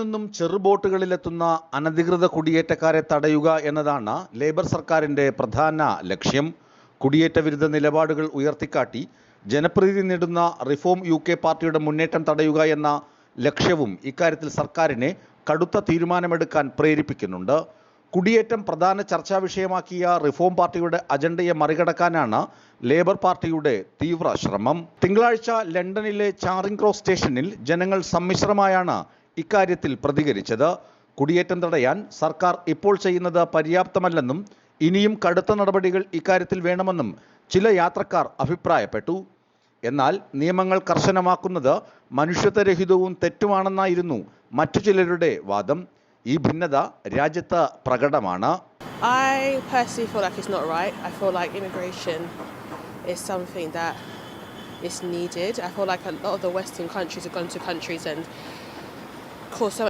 നിന്നും ചെറുബോട്ടുകളിലെത്തുന്ന അനധികൃത കുടിയേറ്റക്കാരെ തടയുക എന്നതാണ് ലേബർ സർക്കാരിന്റെ പ്രധാന ലക്ഷ്യം. കുടിയേറ്റ വിരുദ്ധ നിലപാടുകൾ ഉയർത്തിക്കാട്ടി ജനപ്രീതി നേടുന്ന റിഫോം UK പാർട്ടിയുടെ മുന്നേറ്റം തടയുക എന്ന ലക്ഷ്യവും ഇക്കാര്യത്തിൽ സർക്കാരിനെ കടുത്ത തീരുമാനമെടുക്കാൻ പ്രേരിപ്പിക്കുന്നുണ്ട്. കുടിയേറ്റം പ്രധാന ചർച്ചാ വിഷയമാക്കിയ റിഫോം പാർട്ടിയുടെ അജണ്ടയെ മറികടക്കാനാണ് ലേബർ പാർട്ടിയുടെ തീവ്ര ശ്രമം. തിങ്കളാഴ്ച ലണ്ടനിലെ ചാറിംഗ് ക്രോസ് സ്റ്റേഷനിൽ ജനങ്ങൾ സമ്മിശ്രമായാണ് ഇക്കാര്യത്തിൽ പ്രതികരിച്ചത്. കുടിയേറ്റം തടയാൻ സർക്കാർ ഇപ്പോൾ ചെയ്യുന്നത് പര്യാപ്തമല്ലെന്നും ഇനിയും കടുത്ത നടപടികൾ ഇക്കാര്യത്തിൽ വേണമെന്നും ചില യാത്രക്കാർ അഭിപ്രായപ്പെട്ടു. എന്നാൽ നിയമങ്ങൾ കർശനമാക്കുന്നത് മനുഷ്യത്വരഹിതവും തെറ്റുമാണെന്നായിരുന്നു മറ്റു ചിലരുടെ വാദം. ഈ ഭിന്നത രാജ്യത്ത് പ്രകടമാണ്. I personally feel like it's not right. I feel like immigration is something that is needed. I feel like a lot of the Western countries have gone to countries and caused so